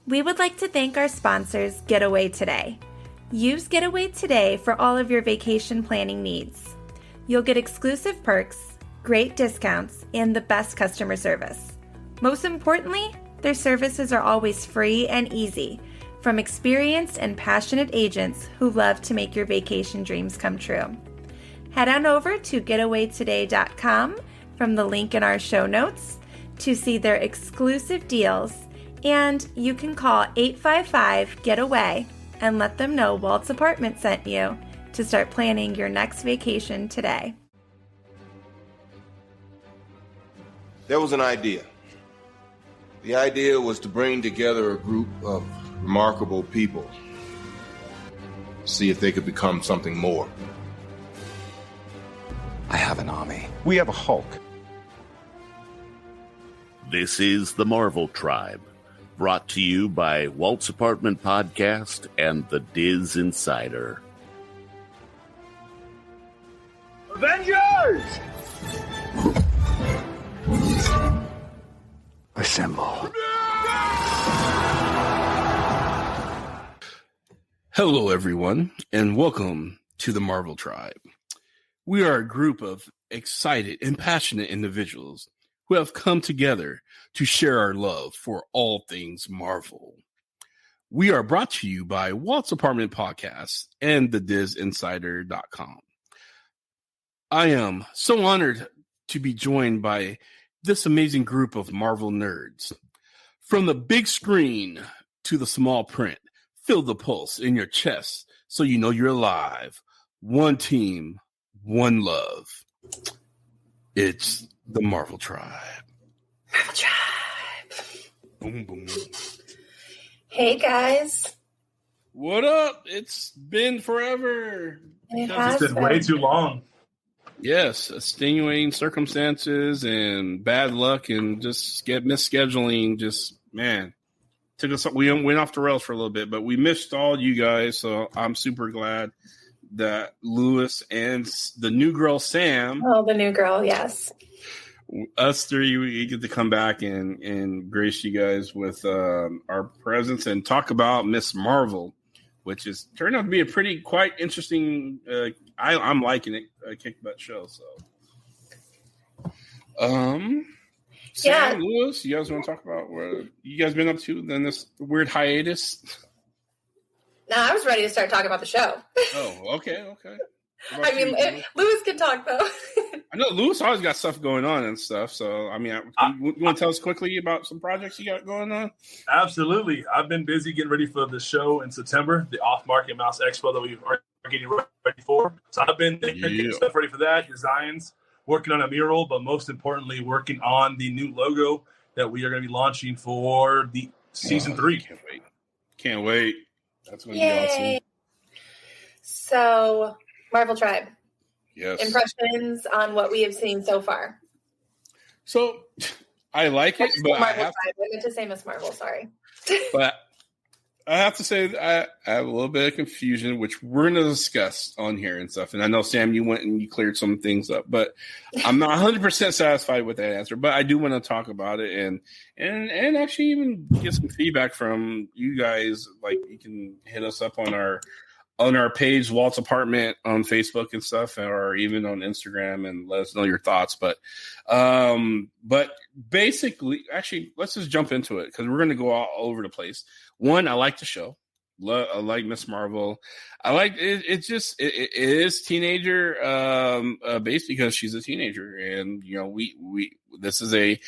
We would like to thank our sponsors, Getaway Today. Use Getaway Today for all of your vacation planning needs. You'll get exclusive perks, great discounts, and the best customer service. Most importantly, their services are always free and easy, from experienced and passionate agents who love to make your vacation dreams come true. Head on over to getawaytoday.com from the link in our show notes to see their exclusive deals, and you can call 855-GET-AWAY and let them know Walt's Apartment sent you to start planning your next vacation today. There was an idea. The idea was to bring together a group of remarkable people, see if they could become something more. I have an army. We have a Hulk. This is the Marvel Tribe, brought to you by Walt's Apartment Podcast and the DisInsider. Avengers! Assemble. Hello, everyone, and welcome to the Marvel Tribe. We are a group of excited and passionate individuals who have come together to share our love for all things Marvel. We are brought to you by Walt's Apartment Podcast and the DisInsider.com. I am so honored to be joined by this amazing group of Marvel nerds. From the big screen to the small print, feel the pulse in your chest so you know you're alive. One team, one love. It's the Marvel Tribe. Marvel Tribe. Boom, boom. Hey, guys. What up? It's been forever. It's been way too long. Yes, extenuating circumstances and bad luck and just misscheduling. Just, man, took us. We went off the rails for a little bit, but we missed all you guys. So I'm super glad that Lewis and the new girl Sam. Oh, the new girl, yes. Us three, we get to come back and grace you guys with our presence and talk about Miss Marvel, which is turned out to be a quite interesting. I'm liking it, kick butt show. So, Sam, Lewis, you guys want to talk about what you guys been up to in this weird hiatus? No, I was ready to start talking about the show. Oh, okay. I mean, Lewis can talk though. I know Lewis always got stuff going on and stuff. So, I mean, you want to tell us quickly about some projects you got going on? Absolutely. I've been busy getting ready for the show in September, the Off Market Mouse Expo that we are getting ready for. So I've been getting stuff ready for that, designs, working on a mural, but most importantly, working on the new logo that we are going to be launching for the season 3. Can't wait. That's going to be awesome. So, Marvel Tribe. Yes. Impressions on what we have seen so far. So, I like it, but I meant to say Miss Marvel, sorry. But I have to say I have a little bit of confusion, which we're going to discuss on here and stuff. And I know, Sam, you went and you cleared some things up, but I'm not 100% satisfied with that answer. But I do want to talk about it and actually even get some feedback from you guys. Like, you can hit us up on our page, Walt's Apartment, on Facebook and stuff, or even on Instagram, and let us know your thoughts. But basically, actually, let's just jump into it because we're going to go all over the place. One, I like the show. I like Miss Marvel. I like it. It is teenager based because she's a teenager, and we this is a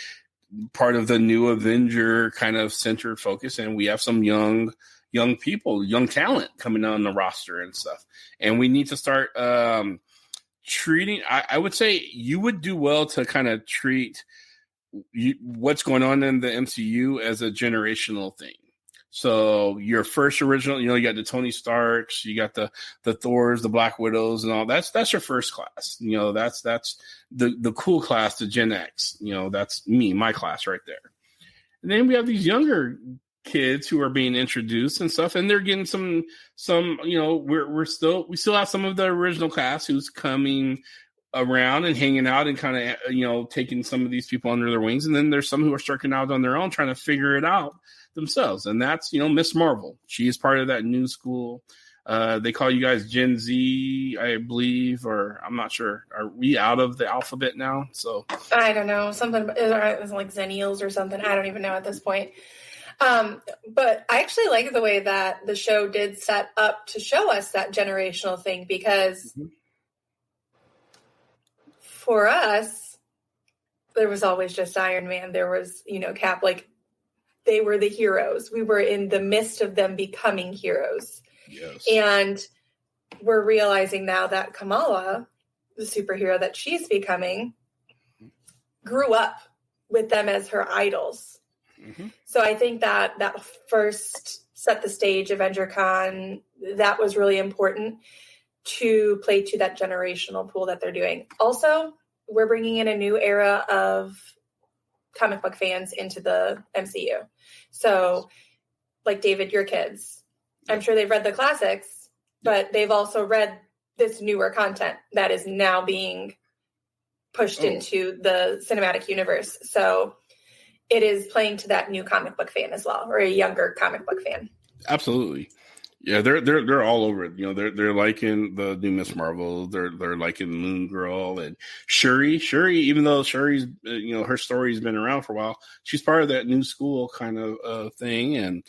part of the new Avenger kind of centered focus, and we have some young people, young talent coming on the roster and stuff. And we need to start treating, I would say you would do well to kind of treat what's going on in the MCU as a generational thing. So your first original, you got the Tony Starks, you got the Thors, the Black Widows and all. That's your first class. That's the cool class, the Gen X. That's me, my class right there. And then we have these younger kids who are being introduced and stuff, and they're getting some we still have some of the original cast who's coming around and hanging out and kind of taking some of these people under their wings, and then there's some who are starting out on their own trying to figure it out themselves. And that's, Miss Marvel. She is part of that new school. They call you guys Gen Z, I believe, or I'm not sure. Are we out of the alphabet now? So I don't know. Something it was like Zennials or something. I don't even know at this point. But I actually like the way that the show did set up to show us that generational thing, because for us, there was always just Iron Man. There was, Cap, like they were the heroes. We were in the midst of them becoming heroes. Yes. And we're realizing now that Kamala, the superhero that she's becoming, grew up with them as her idols. Mm-hmm. So I think that first set the stage, Avenger Con, that was really important to play to that generational pool that they're doing. Also, we're bringing in a new era of comic book fans into the MCU. So, like David, your kids, I'm sure they've read the classics, but they've also read this newer content that is now being pushed into the cinematic universe. So it is playing to that new comic book fan as well, or a younger comic book fan. Absolutely. Yeah, they're all over it. They're liking the new Miss Marvel. They're liking Moon Girl and Shuri. Even though Shuri's her story's been around for a while, she's part of that new school kind of thing. And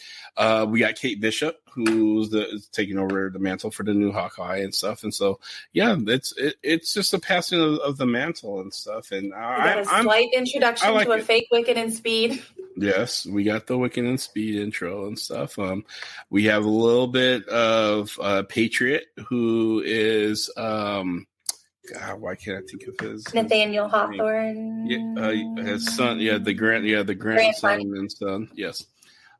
we got Kate Bishop, who's taking over the mantle for the new Hawkeye and stuff. And so it's just a passing of the mantle and stuff. And got a slight introduction to a fake Wiccan and Speed. Yes, we got the Wiccan and Speed intro and stuff. We have a little bit of Patriot, who is God, why can't I think of his Nathaniel Hawthorne? Yeah, his son. Yeah, the grandson and son. Yes.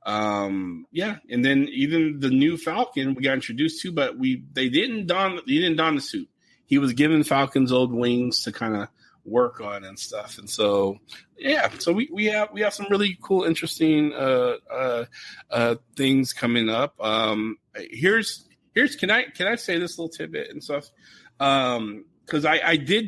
And then even the new Falcon we got introduced to, but he didn't don the suit. He was given Falcon's old wings to kind of work on and stuff. And so we have some really cool, interesting things coming up. Here's can I say this little tidbit and stuff? Because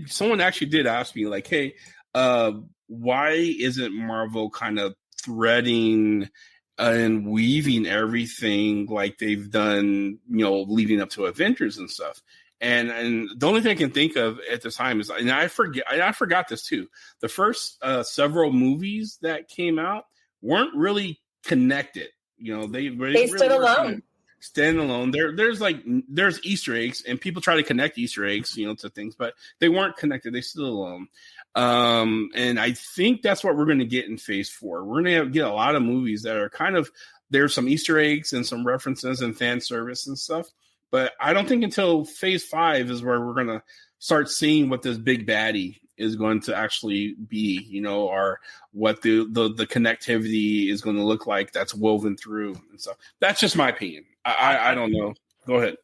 someone actually did ask me, like, hey, why isn't Marvel kind of threading and weaving everything like they've done, leading up to Avengers and stuff? And the only thing I can think of at this time is, and I forgot this too, the first several movies that came out weren't really connected. They stood alone. Stand alone. There's Easter eggs, and people try to connect Easter eggs, to things, but they weren't connected. They stood alone. And I think that's what we're going to get in Phase 4. We're going to get a lot of movies that are kind of, there's some Easter eggs and some references and fan service and stuff. But I don't think until Phase 5 is where we're going to start seeing what this big baddie is going to actually be, or what the connectivity is going to look like that's woven through and stuff. That's just my opinion. I don't know. Go ahead.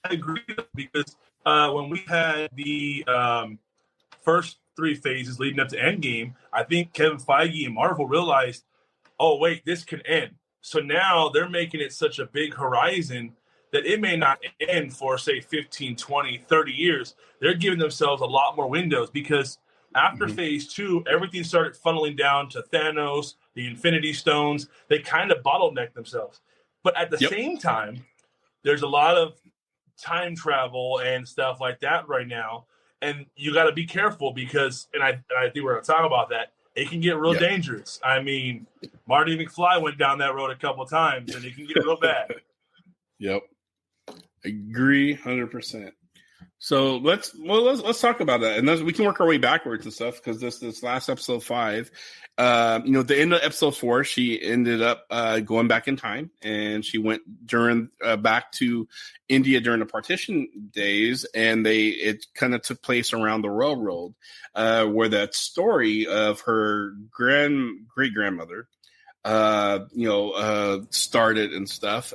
I agree, because when we had the first 3 phases leading up to Endgame, I think Kevin Feige and Marvel realized, oh, wait, this can end. So now they're making it such a big horizon that it may not end for, say, 15, 20, 30 years. They're giving themselves a lot more windows, because after Phase 2, everything started funneling down to Thanos, the Infinity Stones. They kind of bottlenecked themselves. But at the same time, there's a lot of time travel and stuff like that right now. And you got to be careful, because, and I think we're going to talk about that, it can get real dangerous. I mean, Marty McFly went down that road a couple of times, and it can get real bad. Yep. Agree 100%. So let's talk about that, and we can work our way backwards and stuff, because this last episode 5, the end of episode 4, she ended up going back in time, and she went back to India during the partition days, and it kind of took place around the railroad, where that story of her great grandmother, started and stuff.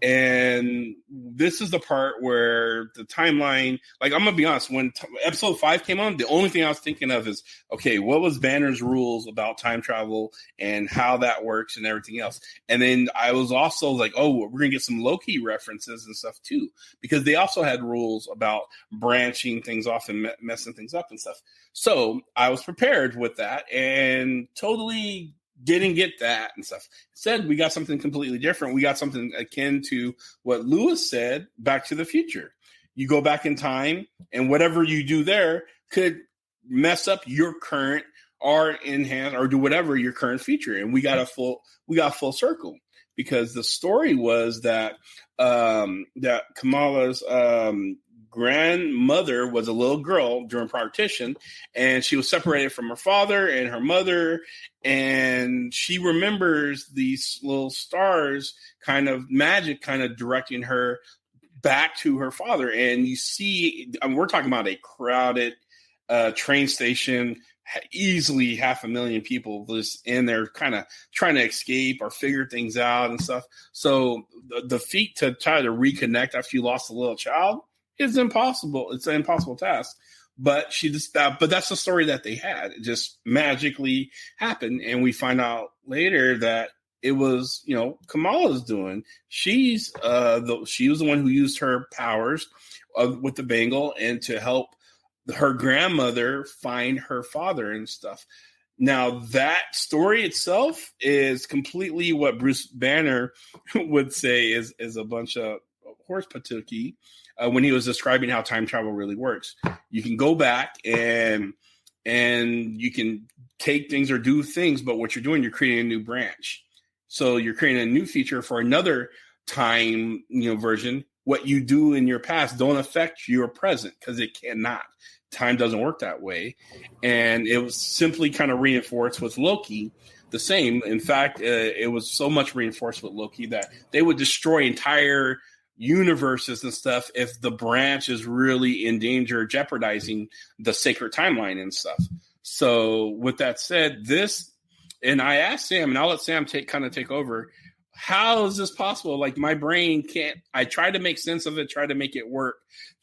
And this is the part where the timeline, like, I'm going to be honest, when episode 5 came on, the only thing I was thinking of is, okay, what was Banner's rules about time travel and how that works and everything else? And then I was also like, oh, we're going to get some Loki references and stuff too, because they also had rules about branching things off and messing things up and stuff. So I was prepared with that and totally didn't get that and stuff. Instead, we got something completely different. We got something akin to what Lewis said, Back to the Future. You go back in time, and whatever you do there could mess up your current or enhance or do whatever your current feature. And we got full circle, because the story was that that Kamala's grandmother was a little girl during partition, and she was separated from her father and her mother, and she remembers these little stars kind of magic kind of directing her back to her father. And you see, we're talking about a crowded train station, easily 500,000 people just in there kind of trying to escape or figure things out and stuff. So the feat to try to reconnect after you lost a little child is impossible. It's an impossible task. But but that's the story that they had. It just magically happened. And we find out later that it was, Kamala's doing. She was the one who used her powers with the bangle and to help her grandmother find her father and stuff. Now, that story itself is completely what Bruce Banner would say is a bunch of horse patooky when he was describing how time travel really works. You can go back and you can take things or do things, but what you're doing, you're creating a new branch. So you're creating a new feature for another time, version. What you do in your past don't affect your present, because it cannot. Time doesn't work that way. And it was simply kind of reinforced with Loki the same. In fact, it was so much reinforced with Loki that they would destroy entire universes and stuff if the branch is really in danger, jeopardizing the sacred timeline and stuff. So with that said, and I asked Sam, and I'll let Sam take over. How is this possible? Like, my brain can't. I tried to make sense of it, tried to make it work,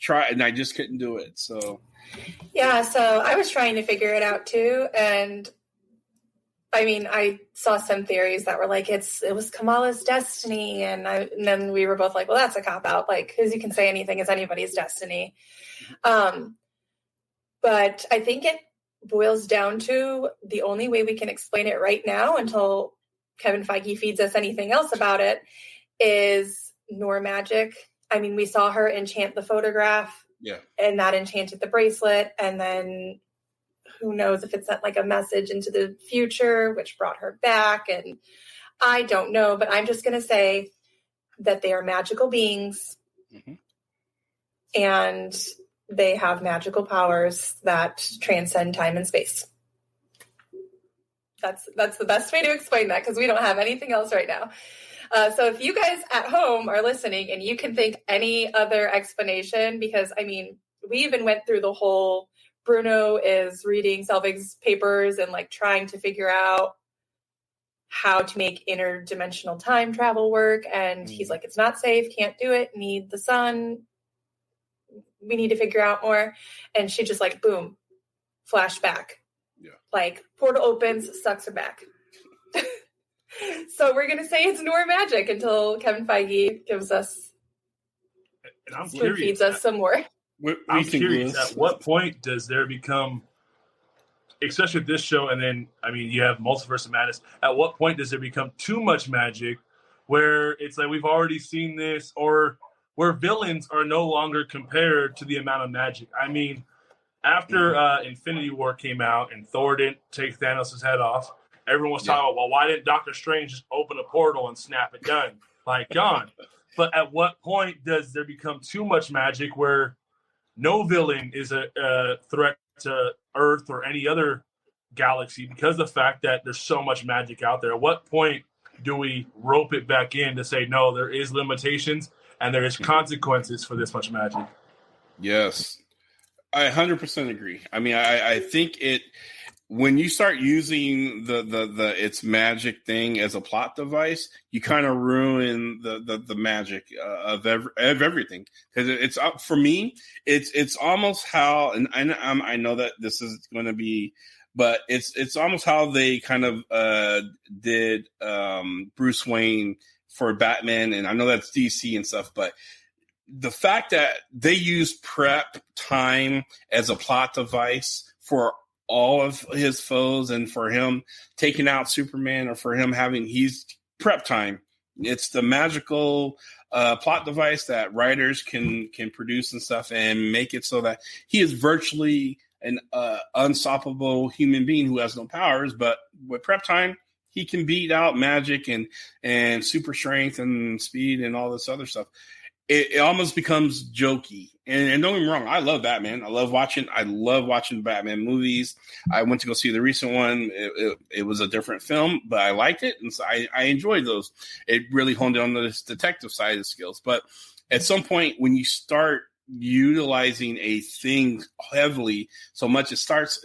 and I just couldn't do it. So, yeah. So I was trying to figure it out too, and I mean, I saw some theories that were like it was Kamala's destiny, and then we were both like, well, that's a cop out, like, because you can say anything is anybody's destiny. But I think it boils down to the only way we can explain it right now, until Kevin Feige feeds us anything else about it, is Noor Magic. I mean, we saw her enchant the photograph, and that enchanted the bracelet, and then who knows if it sent like a message into the future, which brought her back. And I don't know, but I'm just going to say that they are magical beings, and they have magical powers that transcend time and space. That's the best way to explain that, because we don't have anything else right now. So if you guys at home are listening and you can think any other explanation, because I mean, we even went through the whole Bruno is reading Selvig's papers and like trying to figure out how to make interdimensional time travel work. And he's like, it's not safe, can't do it, need the sun. We need to figure out more. And she just like, boom, flashback. Yeah. Like, portal opens, sucks her back. So we're going to say it's Noor Magic until Kevin Feige gives us, feeds us some more. I'm curious, at what point does there become, especially with this show, and then, I mean, you have Multiverse of Madness, at what point does there become too much magic where it's like we've already seen this, or where villains are no longer compared to the amount of magic? I mean, after Infinity War came out and Thor didn't take Thanos' head off, everyone was talking about, well, why didn't Doctor Strange just open a portal and snap it done? Like, gone. But at what point does there become too much magic where no villain is a threat to Earth or any other galaxy because of the fact that there's so much magic out there? At what point do we rope it back in to say, no, there is limitations and there is consequences for this much magic? Yes. I 100% agree. I mean, I think when you start using the it's magic thing as a plot device, you kind of ruin the magic of everything. Because it's for me, it's almost how, and I know that this is going to be, but it's almost how they kind of did Bruce Wayne for Batman, and I know that's DC and stuff, but the fact that they use prep time as a plot device for all of his foes, and for him taking out Superman, or for him he's prep time. It's the magical plot device that writers can produce and stuff, and make it so that he is virtually an unstoppable human being who has no powers, but with prep time, he can beat out magic and super strength and speed and all this other stuff. It almost becomes jokey. And don't get me wrong, I love Batman. I love watching Batman movies. I went to go see the recent one. It was a different film, but I liked it, and so I enjoyed those. It really honed in on the detective side of skills. But at some point, when you start utilizing a thing heavily so much, it starts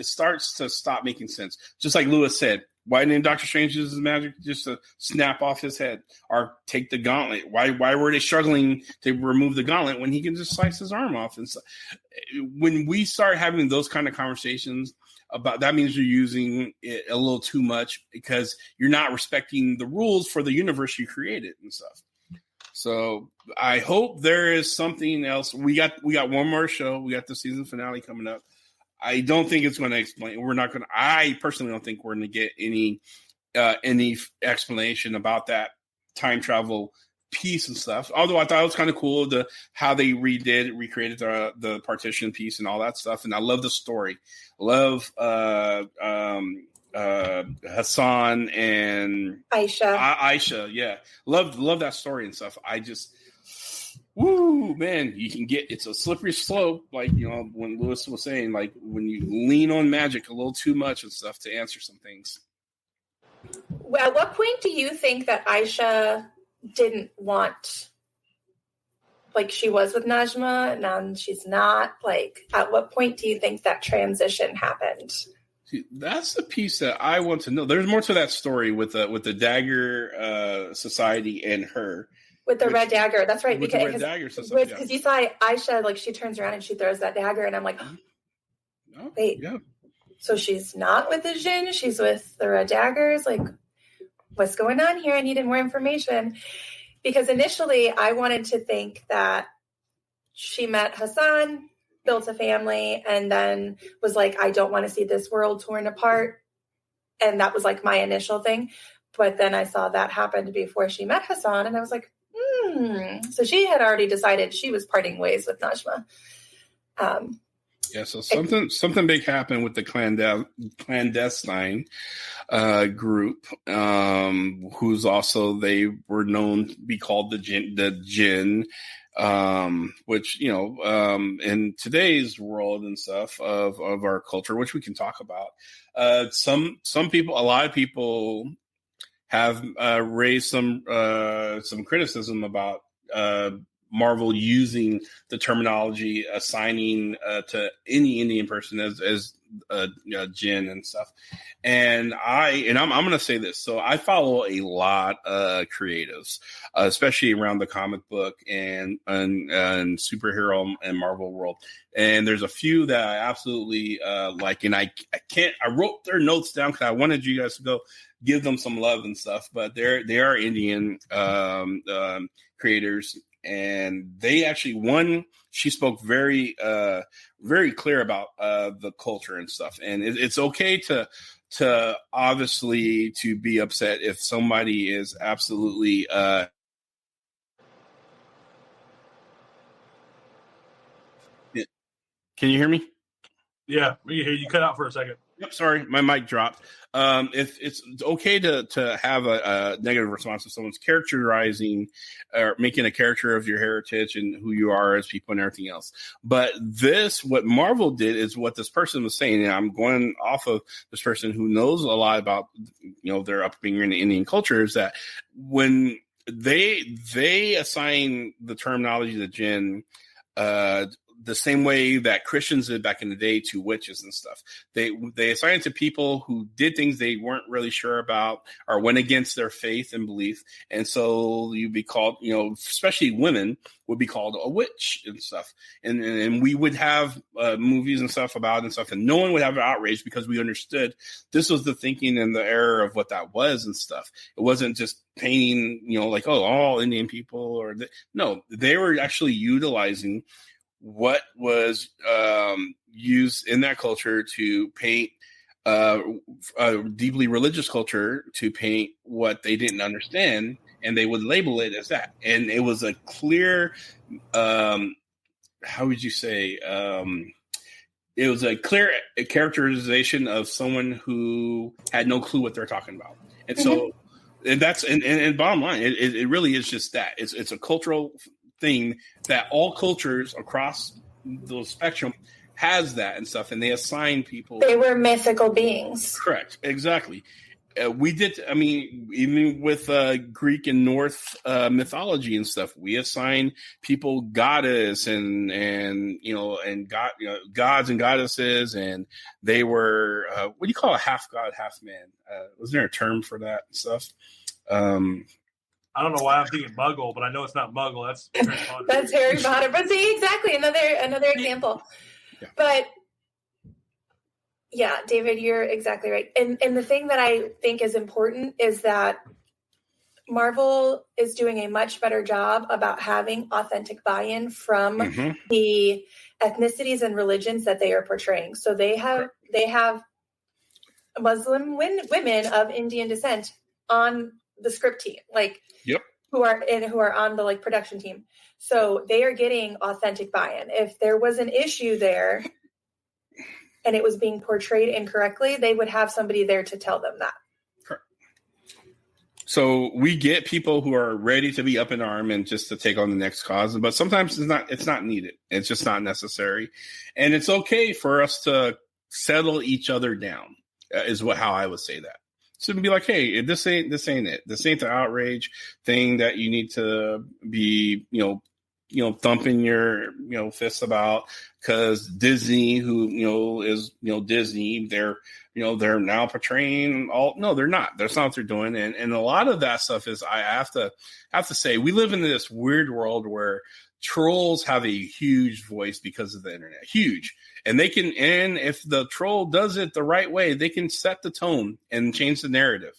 to stop making sense. Just like Lewis said, why didn't Doctor Strange use his magic just to snap off his head or take the gauntlet? Why were they struggling to remove the gauntlet when he can just slice his arm off? And so, when we start having those kind of conversations about that, means you're using it a little too much, because you're not respecting the rules for the universe you created and stuff. So I hope there is something else. We got one more show. We got the season finale coming up. I don't think it's going to explain. I personally don't think we're going to get any explanation about that time travel piece and stuff. Although I thought it was kind of cool how they recreated the partition piece and all that stuff. And I love the story. Love Hassan and Aisha. Yeah. Love that story and stuff. I just, woo, man, it's a slippery slope. Like, when Lewis was saying, like, when you lean on magic a little too much and stuff to answer some things. Well, at what point do you think that Aisha didn't want, like, she was with Najma and now she's not? Like, at what point do you think that transition happened? See, that's the piece that I want to know. There's more to that story with the Dagger Society and her. With the red dagger. That's right. With Because the red dagger stuff, because you saw Aisha, like, she turns around and she throws that dagger, and I'm like, oh, wait. Yeah. So she's not with the Jinn. She's with the red daggers. Like, what's going on here? I needed more information. Because initially I wanted to think that she met Hassan, built a family, and then was like, I don't want to see this world torn apart. And that was like my initial thing. But then I saw that happened before she met Hassan, and I was like, so she had already decided she was parting ways with Najma. So something big happened with the clandestine group, who's also, they were known to be called the Jinn, which, in today's world and stuff of our culture, which we can talk about, some people, a lot of people have raised some criticism about Marvel using the terminology assigning to any Indian person as Jinn and stuff. And I'm going to say this. So I follow a lot of creatives, especially around the comic book and superhero and Marvel world. And there's a few that I absolutely like, and I wrote their notes down because I wanted you guys to go give them some love and stuff, but they are Indian creators. And they actually, she spoke very, very clear about the culture and stuff. And it's okay to obviously to be upset if somebody is absolutely. Can you hear me? Yeah, we can hear you. Cut out for a second. Yep, sorry, my mic dropped. If it's okay to have a negative response if someone's characterizing or making a character of your heritage and who you are as people and everything else. But what Marvel did is what this person was saying, and I'm going off of this person who knows a lot about their upbringing in the Indian culture, is that when they assign the terminology to Jinn, the same way that Christians did back in the day to witches and stuff. They assigned to people who did things they weren't really sure about or went against their faith and belief. And so you'd be called, especially women would be called a witch and stuff. And we would have movies and stuff about it and stuff, and no one would have an outrage because we understood this was the thinking and the error of what that was and stuff. It wasn't just painting, like, oh, all Indian people no, they were actually utilizing what was used in that culture to paint a deeply religious culture to paint what they didn't understand, and they would label it as that. And it was a clear, how would you say? It was a clear characterization of someone who had no clue what they're talking about. And so, and that's, and bottom line, it really is just that. It's a cultural thing that all cultures across the spectrum has that and stuff. And they assign people. They were mythical beings. Correct. Exactly. We did. I mean, even with Greek and North mythology and stuff, we assign people goddess and God, gods and goddesses, and they were what do you call a half god, half man? Was there a term for that and stuff? I don't know why I'm thinking Muggle, but I know it's not Muggle. That's Harry Potter. That's Harry Potter. But see, exactly another example. Yeah. But yeah, David, you're exactly right. And the thing that I think is important is that Marvel is doing a much better job about having authentic buy-in from the ethnicities and religions that they are portraying. So they have Muslim women of Indian descent on the script team, who are on the production team. So they are getting authentic buy-in. If there was an issue there and it was being portrayed incorrectly, they would have somebody there to tell them that. Correct. So we get people who are ready to be up in arm and just to take on the next cause, but sometimes it's not needed. It's just not necessary. And it's okay for us to settle each other down, is how I would say that. So be like, hey, this ain't it. This ain't the outrage thing that you need to be, thumping your, fists about, because Disney, who, is, Disney, they're now portraying no, they're not. That's not what they're doing. And a lot of that stuff is, I have to say, we live in this weird world where trolls have a huge voice because of the internet, huge. And if the troll does it the right way, they can set the tone and change the narrative.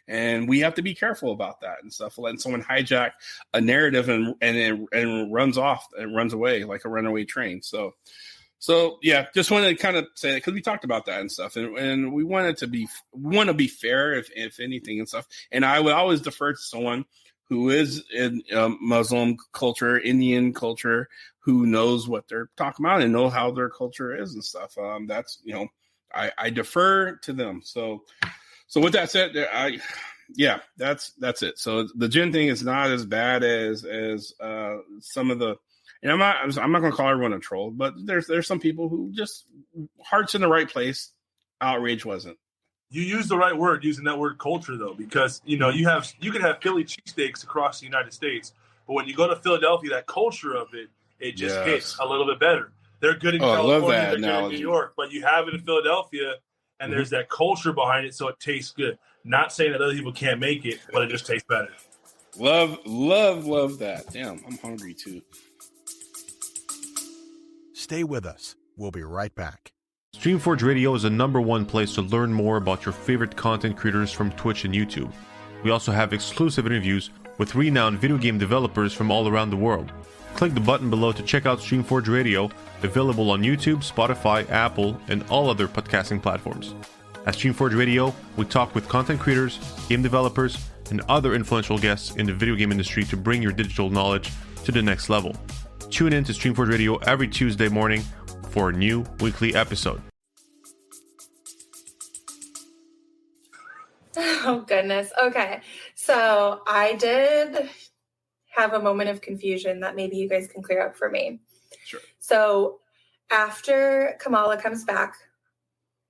And we have to be careful about that and stuff. Letting someone hijack a narrative and runs off and runs away like a runaway train. So yeah, just wanted to kind of say that because we talked about that and stuff, and we want to be fair, if anything and stuff. And I would always defer to someone who is in Muslim culture, Indian culture, who knows what they're talking about and know how their culture is and stuff. That's, I defer to them. So with that said, that's it. So the Jinn thing is not as bad as some of the, and I'm not going to call everyone a troll, but there's some people who just heart's in the right place. Outrage wasn't. You use the right word using that word culture, though, because you can have Philly cheesesteaks across the United States, but when you go to Philadelphia, that culture of it just hits a little bit better. They're good in California, they're good in New York, but you have it in Philadelphia, and there's that culture behind it, so it tastes good. Not saying that other people can't make it, but it just tastes better. Love that. Damn, I'm hungry too. Stay with us. We'll be right back. Streamforge Radio is the #1 place to learn more about your favorite content creators from Twitch and YouTube. We also have exclusive interviews with renowned video game developers from all around the world. Click the button below to check out Streamforge Radio, available on YouTube, Spotify, Apple, and all other podcasting platforms. At Streamforge Radio, we talk with content creators, game developers, and other influential guests in the video game industry to bring your digital knowledge to the next level. Tune in to Streamforge Radio every Tuesday morning for a new weekly episode. Oh, goodness. Okay. So I did have a moment of confusion that maybe you guys can clear up for me. Sure. So after Kamala comes back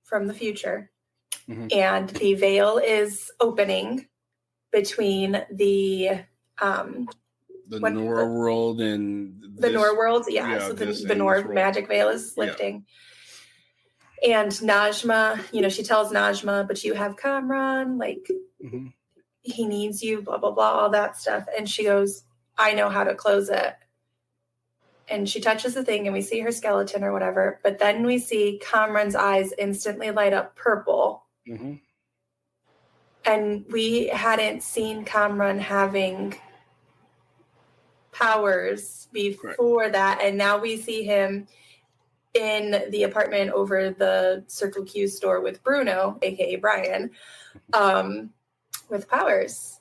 from the future and the veil is opening between the Noor world and the Noor world. Yeah. So the Noor Magic veil is lifting. Yeah. And Najma, she tells Najma, but you have Kamran, he needs you, blah, blah, blah, all that stuff. And she goes, I know how to close it. And she touches the thing and we see her skeleton or whatever. But then we see Kamran's eyes instantly light up purple. Mm-hmm. And we hadn't seen Kamran having powers before that. And now we see him in the apartment over the Circle Q store with Bruno, aka Brian, with powers.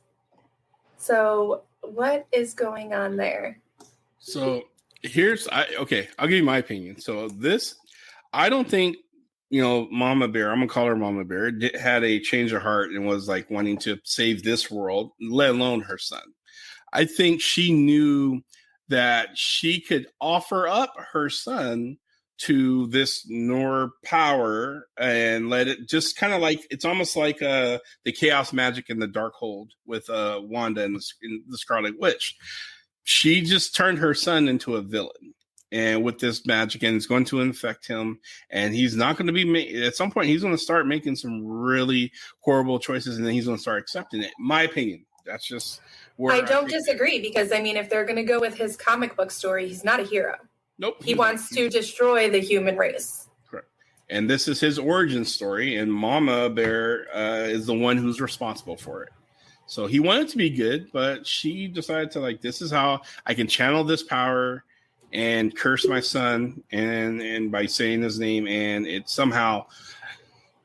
So what is going on there? So I'll give you my opinion. So I don't think, Mama Bear, I'm gonna call her Mama Bear, had a change of heart and was like wanting to save this world, let alone her son. I think she knew that she could offer up her son to this Noor power and let it just kind of like, it's almost like the chaos magic in the Darkhold with Wanda and the Scarlet Witch. She just turned her son into a villain, and with this magic, and it's going to infect him, and he's not going to be at some point he's going to start making some really horrible choices, and then he's going to start accepting it. My opinion. That's just where I don't disagree, because I mean, if they're going to go with his comic book story, he's not a hero. Nope. He wants to destroy the human race. Correct. And this is his origin story, and Mama Bear is the one who's responsible for it. So he wanted to be good, but she decided to this is how I can channel this power and curse my son, and by saying his name, and it somehow,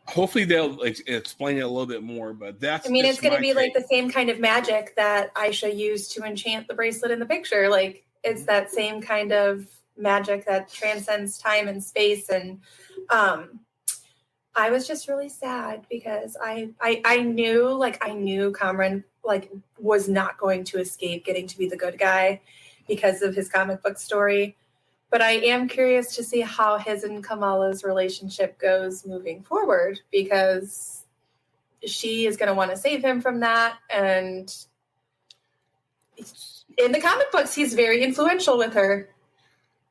hopefully they'll explain it a little bit more, but that's, it's going to be like the same kind of magic that Aisha used to enchant the bracelet in the picture. Like, it's that same kind of magic that transcends time and space. And I was just really sad because I knew Cameron was not going to escape getting to be the good guy because of his comic book story. But I am curious to see how his and Kamala's relationship goes moving forward, because she is going to want to save him from that. And in the comic books, he's very influential with her.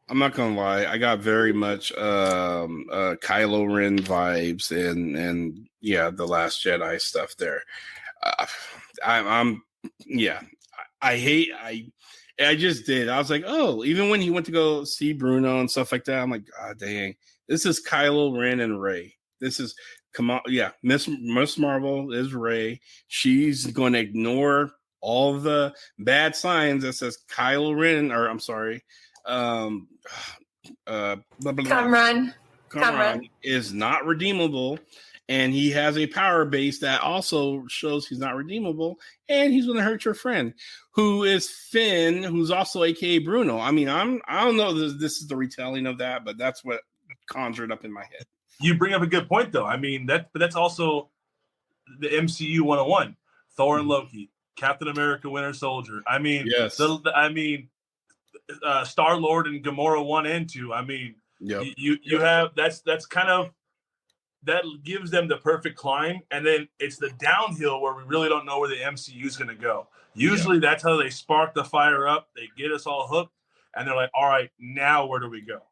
I'm not going to lie. I got very much Kylo Ren vibes and the Last Jedi stuff there. I just did. I was like, oh, even when he went to go see Bruno and stuff like that, I'm like, God dang, this is Kylo Ren and Rey. This is, Miss Marvel is Rey. She's going to ignore all the bad signs that says Kylo Ren, or I'm sorry, Kamran is not redeemable. And he has a power base that also shows he's not redeemable, and he's going to hurt your friend, who is Finn, who's also AKA Bruno. I mean, I don't know if this is the retelling of that, but that's what conjured up in my head. You bring up a good point, though. I mean, that's also the MCU 101. Thor and Loki, Captain America, Winter Soldier. I mean, yes. Star-Lord and Gamora 1 and 2. I mean, you have that's kind of. That gives them the perfect climb, and then it's the downhill where we really don't know where the MCU is going to go. Usually that's how they spark the fire up. They get us all hooked, and they're like, all right, now where do we go?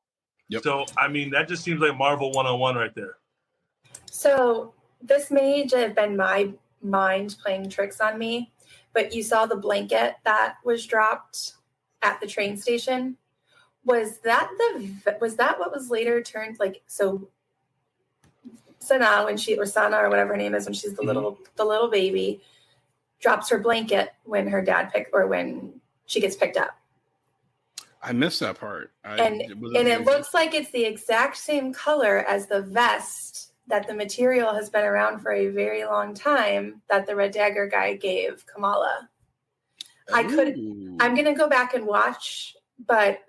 Yep. So, I mean, that just seems like Marvel 101 right there. So this may have been my mind playing tricks on me, but you saw the blanket that was dropped at the train station. Was that what was later turned Sana, Sana or whatever her name is, when she's the little baby, drops her blanket when her dad when she gets picked up. I missed that part. It looks like it's the exact same color as the vest that the material has been around for a very long time that the Red Dagger guy gave Kamala. I'm going to go back and watch, but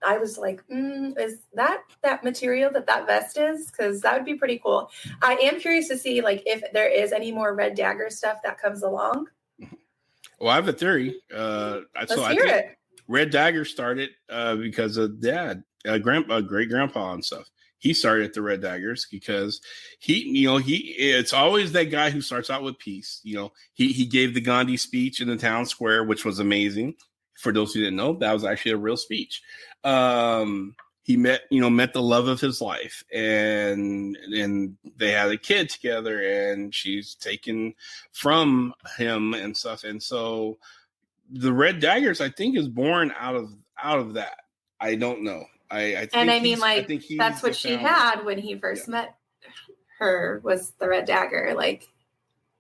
I was like, is that material that vest is? Because that would be pretty cool. I am curious to see if there is any more Red Dagger stuff that comes along. Well, I have a theory. Let's hear it. Red Dagger started because of Dad, great grandpa and stuff. He started the Red Daggers because it's always that guy who starts out with peace. He gave the Gandhi speech in the town square, which was amazing. For those who didn't know, that was actually a real speech. He met the love of his life, and they had a kid together, and she's taken from him and stuff. And so the Red Daggers, I think, is born out of that. I don't know. I think that's what she had when he first met her, was the Red Dagger.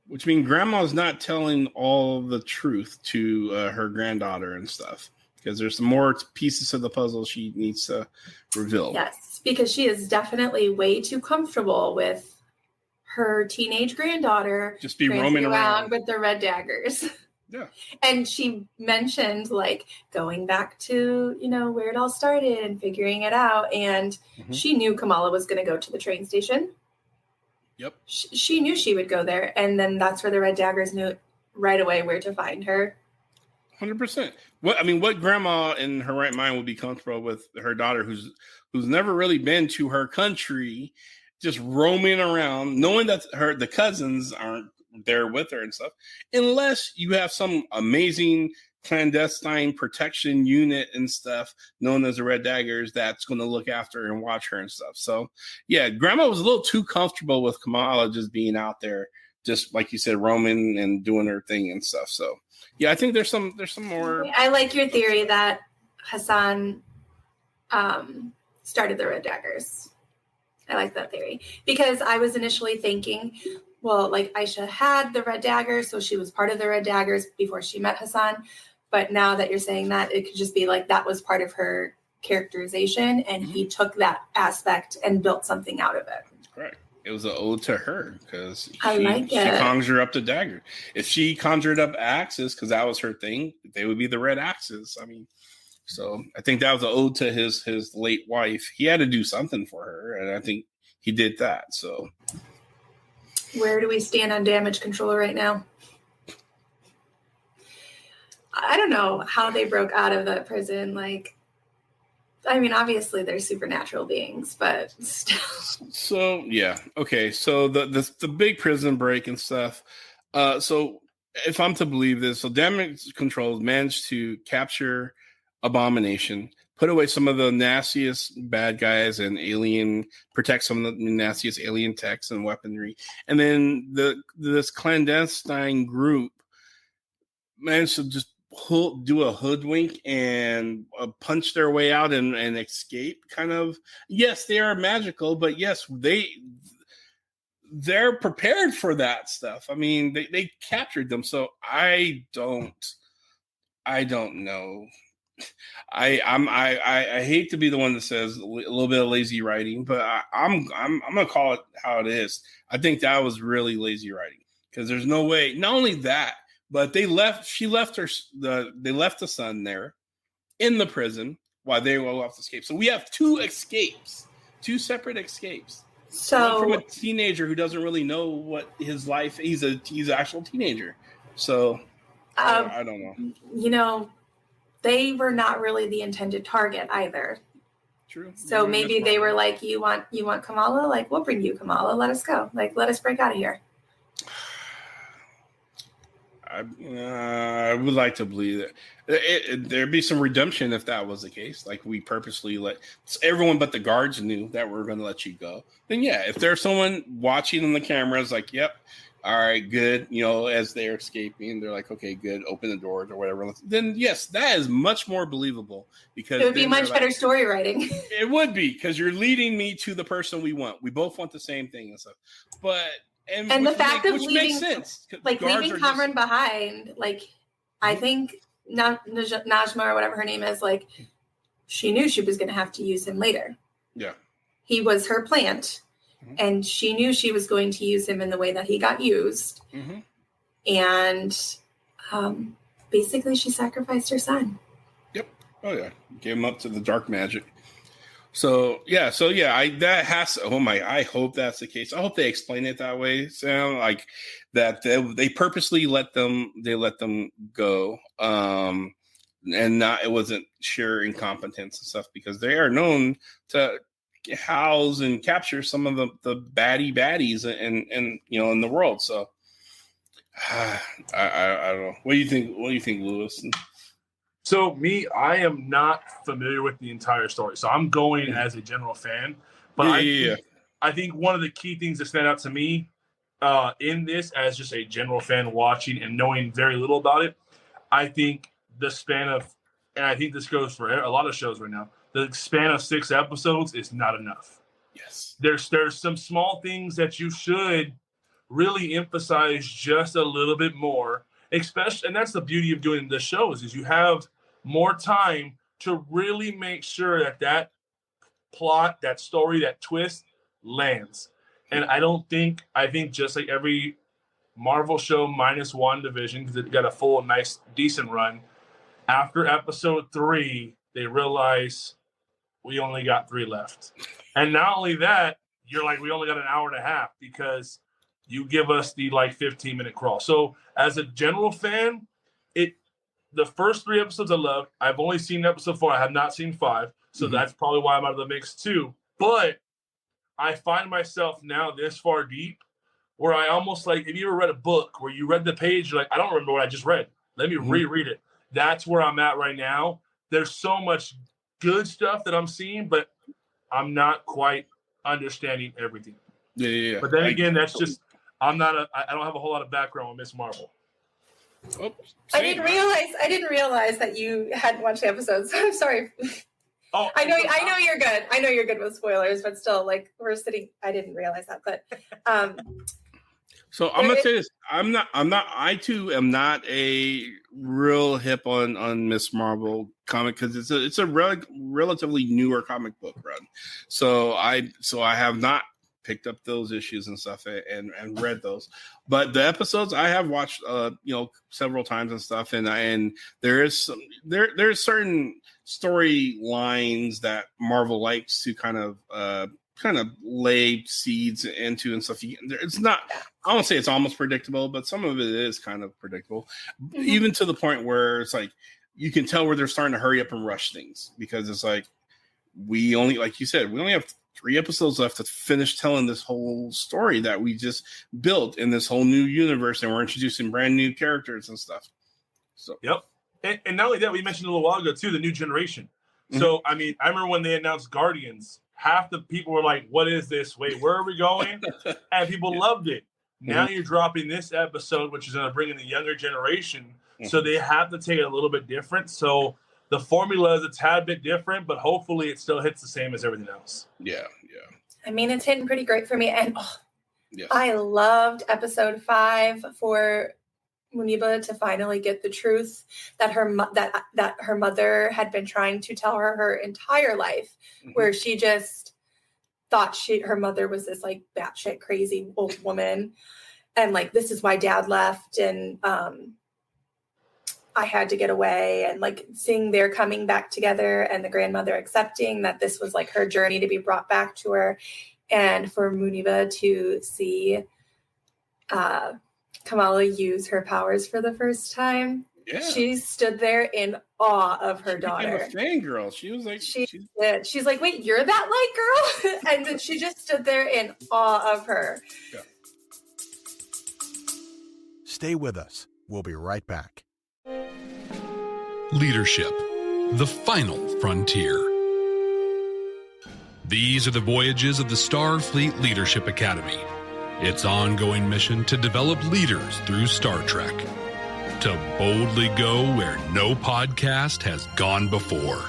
Which means grandma's not telling all the truth to her granddaughter and stuff. because there's some more pieces to the puzzle she needs to reveal. Yes, because she is definitely way too comfortable with her teenage granddaughter just be roaming around with the red daggers. Yeah. And she mentioned like going back to, where it all started and figuring it out. And she knew Kamala was going to go to the train station. Yep. She knew she would go there. And then that's where the red daggers knew right away where to find her. 100%. What grandma in her right mind would be comfortable with her daughter who's never really been to her country, just roaming around, knowing that the cousins aren't there with her and stuff, unless you have some amazing clandestine protection unit and stuff known as the Red Daggers that's going to look after her and watch her and stuff. So yeah, grandma was a little too comfortable with Kamala just being out there, just like you said, roaming and doing her thing and stuff. So yeah, I think there's some more. I like your theory that Hassan started the Red Daggers. I like that theory because I was initially thinking, well, like Aisha had the Red Daggers, so she was part of the Red Daggers before she met Hassan. But now that you're saying that, it could just be like that was part of her characterization, and he took that aspect and built something out of it. Right. It was an ode to her because she conjured up the dagger. If she conjured up axes, because that was her thing, they would be the red axes. So I think that was an ode to his late wife. He had to do something for her, and I think he did that. So where do we stand on damage control right now? I don't know how they broke out of that prison. Obviously they're supernatural beings, but still. So yeah, okay. So the big prison break and stuff. So if I'm to believe this, so damage control managed to capture Abomination, put away some of the nastiest bad guys and protect some of the nastiest alien techs and weaponry, and then this clandestine group managed to just do a hoodwink and punch their way out and escape. Kind of, yes, they are magical, but yes, they're prepared for that stuff. They captured them, so I don't know. I hate to be the one that says a little bit of lazy writing, but I'm gonna call it how it is. I think that was really lazy writing because there's no way. Not only that, but they left the son there in the prison while they were off to escape. So we have two separate escapes. So one from a teenager who doesn't really know what his life. He's an actual teenager. So I don't know. They were not really the intended target either. True. So maybe they were like, you want Kamala? Like, we'll bring you Kamala. Let us go. Like, let us break out of here. I would like to believe that there'd be some redemption if that was the case. Like we purposely let everyone but the guards knew that we're going to let you go. Then yeah, if there's someone watching on the cameras, like, yep, all right, good. As they're escaping, they're like, okay, good. Open the doors or whatever. Then yes, that is much more believable because it would be much better story writing. It would be because you're leading me to the person we want. We both want the same thing and stuff. But and the fact of leaving, makes sense. Leaving Cameron behind, I think Najma or whatever her name is, she knew she was going to have to use him later. Yeah, he was her plant. And she knew she was going to use him in the way that he got used. And basically she sacrificed her son. Yep. Oh, yeah. Gave him up to the dark magic. So yeah. I hope that's the case. I hope they explain it that way, Sam. Like that they purposely let them go. And it wasn't sheer incompetence and stuff because they are known to house and capture some of the baddies in the world. So I don't know. What do you think, Lewis? So I am not familiar with the entire story. So I'm going as a general fan. But I think one of the key things that stand out to me in this as just a general fan watching and knowing very little about it, I think the span of, and I think this goes for a lot of shows right now, the span of 6 episodes is not enough. Yes. There's some small things that you should really emphasize just a little bit more, especially, and that's the beauty of doing the shows is you have more time to really make sure that plot, that story, that twist lands. And I think just like every Marvel show minus WandaVision, because it got a full, nice, decent run, after episode 3, they realize we only got 3 left. And not only that, you're like, we only got an hour and a half because you give us the 15-minute crawl. So as a general fan, the first 3 episodes I loved. I've only seen episode 4. I have not seen 5. So that's probably why I'm out of the mix too. But I find myself now this far deep where I almost if you ever read a book where you read the page, you're like, I don't remember what I just read. Let me reread it. That's where I'm at right now. There's so much good stuff that I'm seeing, but I'm not quite understanding everything. Yeah. But then again, that's just I don't have a whole lot of background on Miss Marvel. Oh, I didn't realize that you hadn't watched the episodes. I'm sorry. Oh, I know you're good. I know you're good with spoilers, but still, we're sitting. I didn't realize that, but so I'm gonna say this. I too am not a real hip on Miss Marvel comic because it's a relatively newer comic book run. So I have not picked up those issues and stuff and read those, but the episodes I have watched several times and stuff, and there's certain storylines that Marvel likes to kind of lay seeds into and stuff. It's not, I won't say it's almost predictable, but some of it is kind of predictable, even to the point where it's you can tell where they're starting to hurry up and rush things because it's we only, like you said, we only have 3 episodes left to finish telling this whole story that we just built in this whole new universe, and we're introducing brand new characters and stuff. So, yep. And not only that, we mentioned a little while ago too, the new generation. So, I mean, I remember when they announced Guardians, half the people were like, what is this? Wait, where are we going? And people loved it. Now you're dropping this episode, which is going to bring in the younger generation. So they have to take it a little bit different. So the formula is a tad bit different, but hopefully it still hits the same as everything else. Yeah. I mean, it's hitting pretty great for me. And yes. I loved episode 5 for Muniba to finally get the truth that her mother had been trying to tell her entire life, where she just thought her mother was this batshit crazy old woman, and this is why dad left, and I had to get away, and seeing their coming back together and the grandmother accepting that this was her journey to be brought back to her, and for Muniba to see Kamala use her powers for the first time. Yeah. She stood there in awe of her daughter. She became a fangirl. She was she's like, wait, you're that light girl? And then she just stood there in awe of her. Yeah. Stay with us. We'll be right back. Leadership, the final frontier. These are the voyages of the Starfleet Leadership Academy. Its ongoing mission to develop leaders through Star Trek. To boldly go where no podcast has gone before.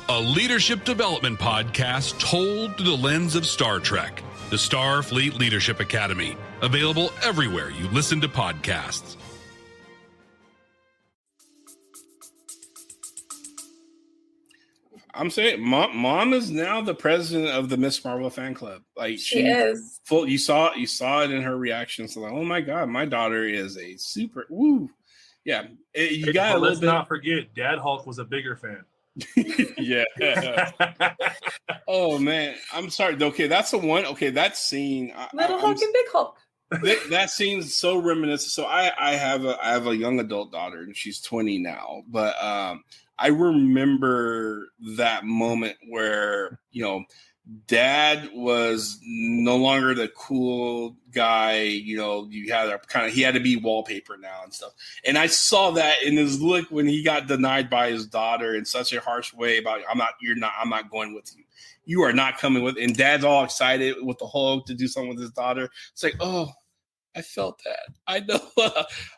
A leadership development podcast told through the lens of Star Trek. The Starfleet Leadership Academy. Available everywhere you listen to podcasts. I'm saying, mom is now the president of the Miss Marvel fan club. She is. Full. You saw it in her reaction. So oh my god, my daughter is a super. Woo, yeah. You got. Let's not forget, Dad Hulk was a bigger fan. Yeah. Oh man, I'm sorry. Okay, that's the one. Okay, that scene. Little Hulk and Big Hulk. That scene's so reminiscent. So I have a young adult daughter, and she's 20 now. But I remember that moment where Dad was no longer the cool guy. You had he had to be wallpaper now and stuff. And I saw that in his look when he got denied by his daughter in such a harsh way about I'm not going with you. You are not coming with. And Dad's all excited with the Hulk to do something with his daughter. It's like, oh, I felt that. I know.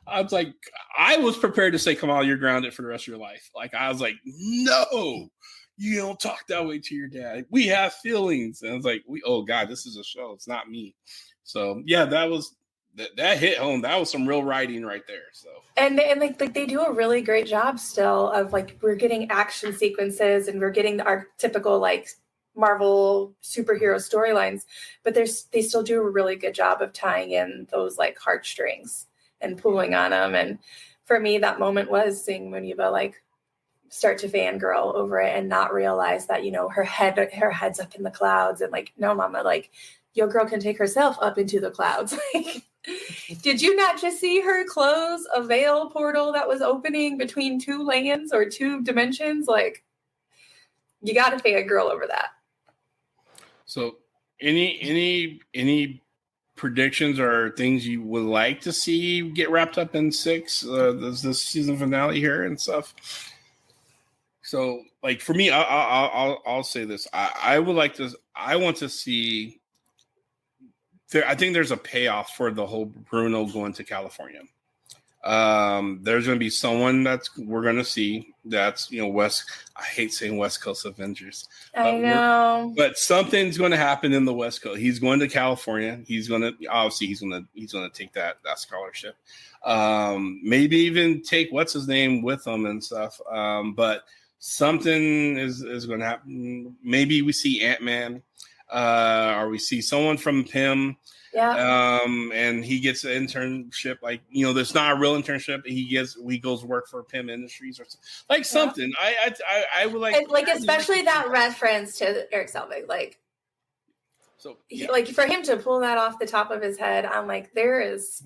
I was like, I was prepared to say, come on, you're grounded for the rest of your life. I was like, no, you don't talk that way to your dad. We have feelings. And I was like, oh God, this is a show. It's not me. So yeah, that was that hit home. That was some real writing right there. So and like they do a really great job still of like we're getting action sequences and we're getting our typical like Marvel superhero storylines, but they still do a really good job of tying in those like heartstrings and pulling on them. And for me, that moment was seeing Muniba like start to fangirl over it and not realize that, you know, her head's up in the clouds and like, no, mama, like your girl can take herself up into the clouds. Like, did you not just see her close a veil portal that was opening between two lands or two dimensions? Like, you got to fangirl over that. So any predictions or things you would like to see get wrapped up in 6, this season finale here and stuff? So like for me, I'll say this. I want to see I think there's a payoff for the whole Bruno going to California. There's going to be someone we're going to see that's, you know, I hate saying West Coast Avengers. I know. But something's going to happen in the West Coast. He's going to California. He's going to take that scholarship. Maybe even take what's his name with him and stuff. But something is going to happen. Maybe we see Ant-Man. Or we see someone from Pym, and he gets an internship. Like, you know, there's not a real internship. He goes work for Pym Industries or like something. I would like especially that reference to Eric Selvig. Like, so like for him to pull that off the top of his head, I'm like, there's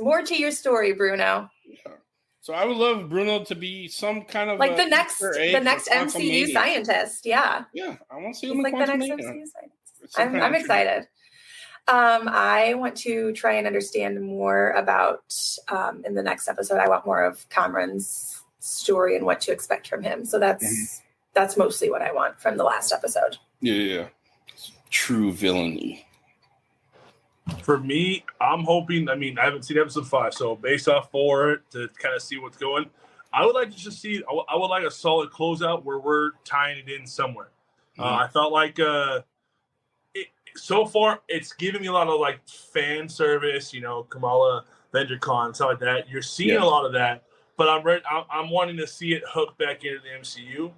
more to your story, Bruno. Yeah. So I would love Bruno to be some kind of like the next MCU scientist. Yeah. Yeah. I want to see him like the next MCU scientist. I'm excited. I want to try and understand more about in the next episode. I want more of Kamran's story and what to expect from him. So that's mostly what I want from the last episode. Yeah. True villainy. For me, I'm hoping, I haven't seen episode 5, so based off 4 to kind of see what's going, I would like to just see, I would like a solid closeout where we're tying it in somewhere. I felt like so far it's giving me a lot of like fan service, you know, Kamala, VengerCon, stuff like that. You're seeing a lot of that, but I'm wanting to see it hook back into the MCU.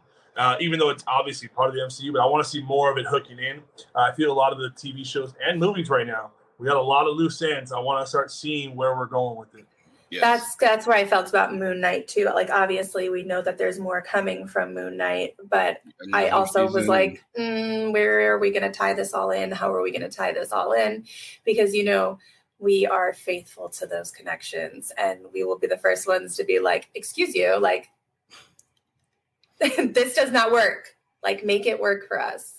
Even though it's obviously part of the MCU, but I want to see more of it hooking in. I feel a lot of the TV shows and movies right now, we got a lot of loose ends. I want to start seeing where we're going with it. Yes. That's where I felt about Moon Knight too. Like, obviously we know that there's more coming from Moon Knight, but I also was like, where are we going to tie this all in? How are we going to tie this all in? Because, you know, we are faithful to those connections and we will be the first ones to be like, excuse you, like, this does not work. Like, make it work for us.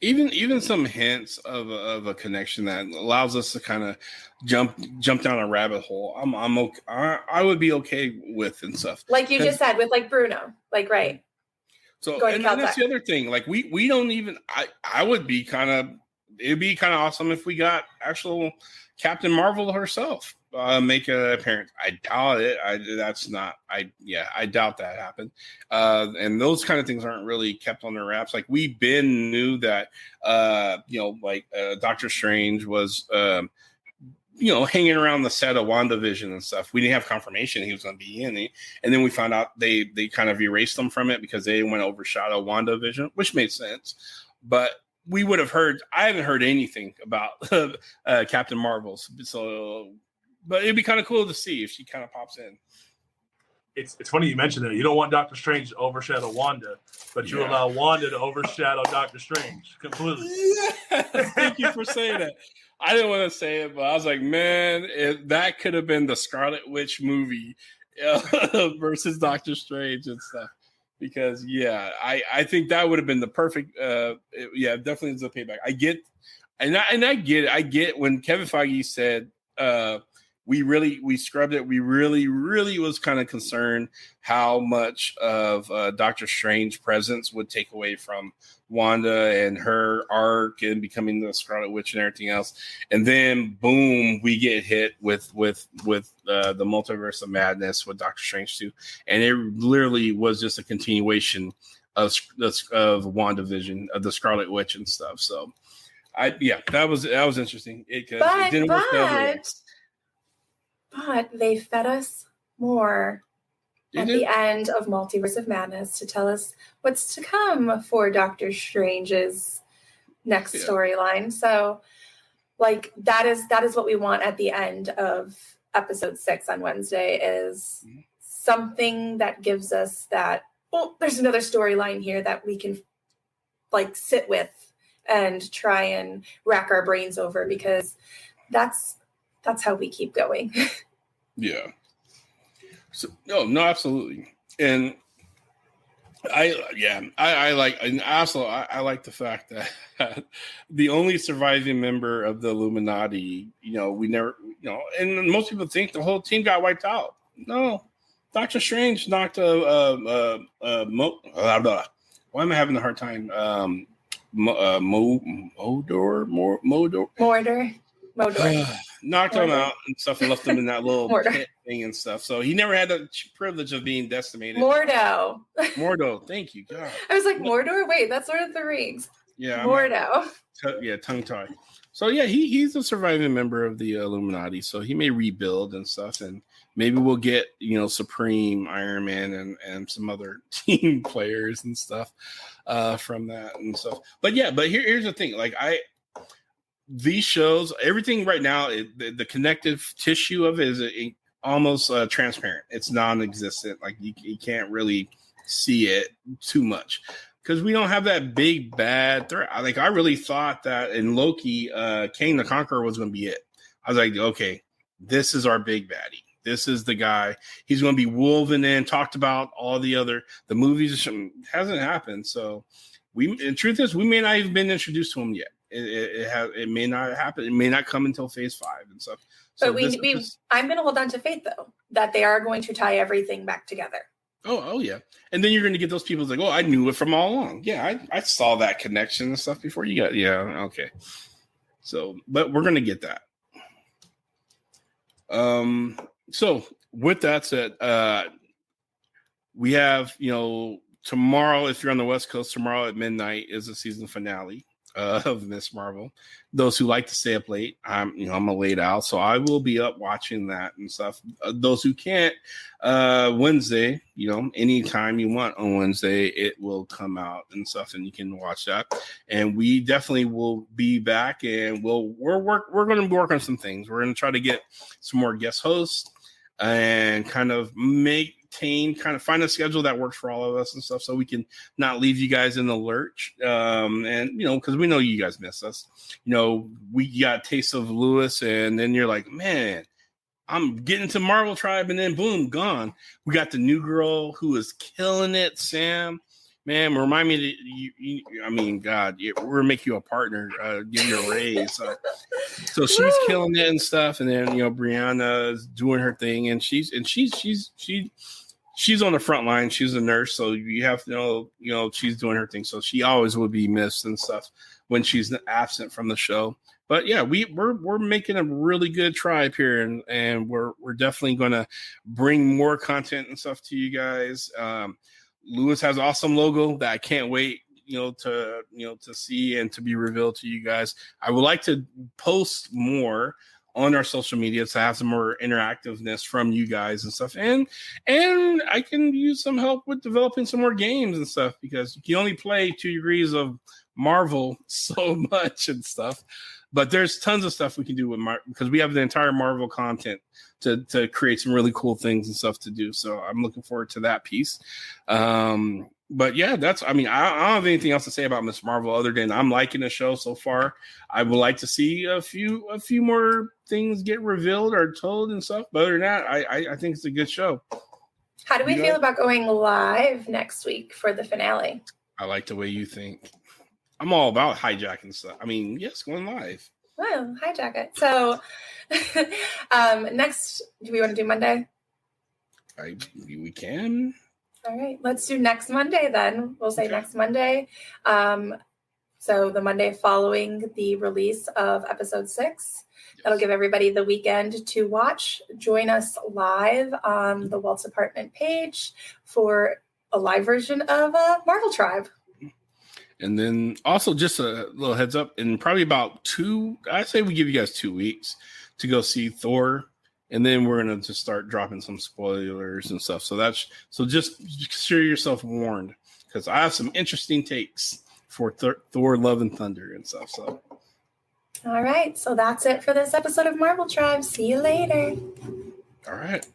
Even some hints of a connection that allows us to kind of jump down a rabbit hole. I'm okay. I would be okay with and stuff. Like you just said with like Bruno, like right. So and that's the other thing. Like we don't even. I would be kind of. It'd be kind of awesome if we got actual Captain Marvel herself make an appearance. I doubt it. I doubt that happened. And those kind of things aren't really kept on their wraps. Like we knew that, Doctor Strange was, hanging around the set of WandaVision and stuff. We didn't have confirmation he was going to be in it. And then we found out they kind of erased them from it because they didn't want to overshadow WandaVision, which made sense. But we would have heard, I haven't heard anything about Captain Marvel's. So, but it'd be kind of cool to see if she kind of pops in. It's funny you mentioned that. You don't want Doctor Strange to overshadow Wanda, but you allow Wanda to overshadow Doctor Strange completely. Yeah. Thank you for saying that. I didn't want to say it, but I was like, man, that could have been the Scarlet Witch movie versus Doctor Strange and stuff. Because, I think that would have been the perfect, definitely is a payback. I get it. I get when Kevin Feige said, we scrubbed it. We really was kind of concerned how much of Doctor Strange's presence would take away from Wanda and her arc and becoming the Scarlet Witch and everything else. And then boom, we get hit with the Multiverse of Madness with Doctor Strange 2. And it literally was just a continuation of WandaVision, of the Scarlet Witch and stuff. So that was interesting. It didn't work out. But they fed us more at the end of Multiverse of Madness to tell us what's to come for Doctor Strange's next storyline. So, like, that is what we want at the end of episode 6 on Wednesday, is something that gives us that, oh, there's another storyline here that we can like sit with and try and rack our brains over, because that's how we keep going. Yeah. So no, absolutely. And I like the fact that the only surviving member of the Illuminati, we never, and most people think the whole team got wiped out. No, Doctor Strange knocked why am I having a hard time? Mordor. Knocked him out and stuff and left him in that little pit thing and stuff. So he never had the privilege of being decimated. Mordo. Thank you, God. I was like, Mordor? Wait, that's Lord of the Rings. Yeah. Mordo. Tongue tie. So yeah, he's a surviving member of the Illuminati. So he may rebuild and stuff, and maybe we'll get Supreme, Iron Man, and some other team players and stuff from that and stuff. But here's the thing. Like these shows, everything right now, the connective tissue of it is almost transparent. It's non-existent. Like you can't really see it too much, because we don't have that big bad threat. Like I really thought that in Loki, Kang the Conqueror was going to be it. I was like, okay, this is our big baddie. This is the guy. He's going to be woven in, talked about all the movies. Hasn't happened. So the truth is, we may not even been introduced to him yet. It may not happen. It may not come until phase 5 and stuff. So but I'm going to hold on to faith, though, that they are going to tie everything back together. Oh yeah. And then you're going to get those people like, oh, I knew it from all along. Yeah, I saw that connection and stuff before you got. Yeah, okay. So, but we're going to get that. So with that said, we have, tomorrow, if you're on the West Coast, tomorrow at midnight is the season finale of Miss Marvel. Those who like to stay up late, I'm a late owl, so I will be up watching that and stuff. Those who can't, Wednesday, anytime you want on Wednesday, it will come out and stuff, and you can watch that. And we definitely will be back, and we're going to work on some things. We're going to try to get some more guest hosts and kind of find a schedule that works for all of us and stuff, so we can not leave you guys in the lurch. And because we know you guys miss us. We got a taste of Lewis, and then you're like, man, I'm getting to Marvel Tribe, and then boom, gone. We got the new girl who is killing it, Sam. Man, remind me that God, we're gonna make you a partner, give you a raise. So she's killing it and stuff, and then Brianna is doing her thing, and she's on the front line. She's a nurse, so you have to know, she's doing her thing. So she always will be missed and stuff when she's absent from the show. But yeah, we're making a really good tribe here, and we're definitely going to bring more content and stuff to you guys. Lewis has an awesome logo that I can't wait, to see and to be revealed to you guys. I would like to post more on our social media to have some more interactiveness from you guys and stuff. And I can use some help with developing some more games and stuff, because you can only play 2 degrees of Marvel so much and stuff. But there's tons of stuff we can do with because we have the entire Marvel content to create some really cool things and stuff to do. So I'm looking forward to that piece. But yeah, I don't have anything else to say about Miss Marvel other than I'm liking the show so far. I would like to see a few more things get revealed or told and stuff. But other than that, I think it's a good show. How do we feel about going live next week for the finale? I like the way you think. I'm all about hijacking stuff. Yes, going live. Well, hijack it. So next, do we want to do Monday? We can. All right, let's do next Monday then. We'll say next Monday. So the Monday following the release of episode 6. That'll give everybody the weekend to watch. Join us live on the Walt's Apartment page for a live version of Marvel Tribe. And then also just a little heads up, in probably about I say we give you guys 2 weeks to go see Thor and then we're gonna just start dropping some spoilers and stuff. So just sure yourself warned, because I have some interesting takes for Thor: Love and Thunder and stuff. So, all right, so that's it for this episode of Marvel Tribe. See you later. All right.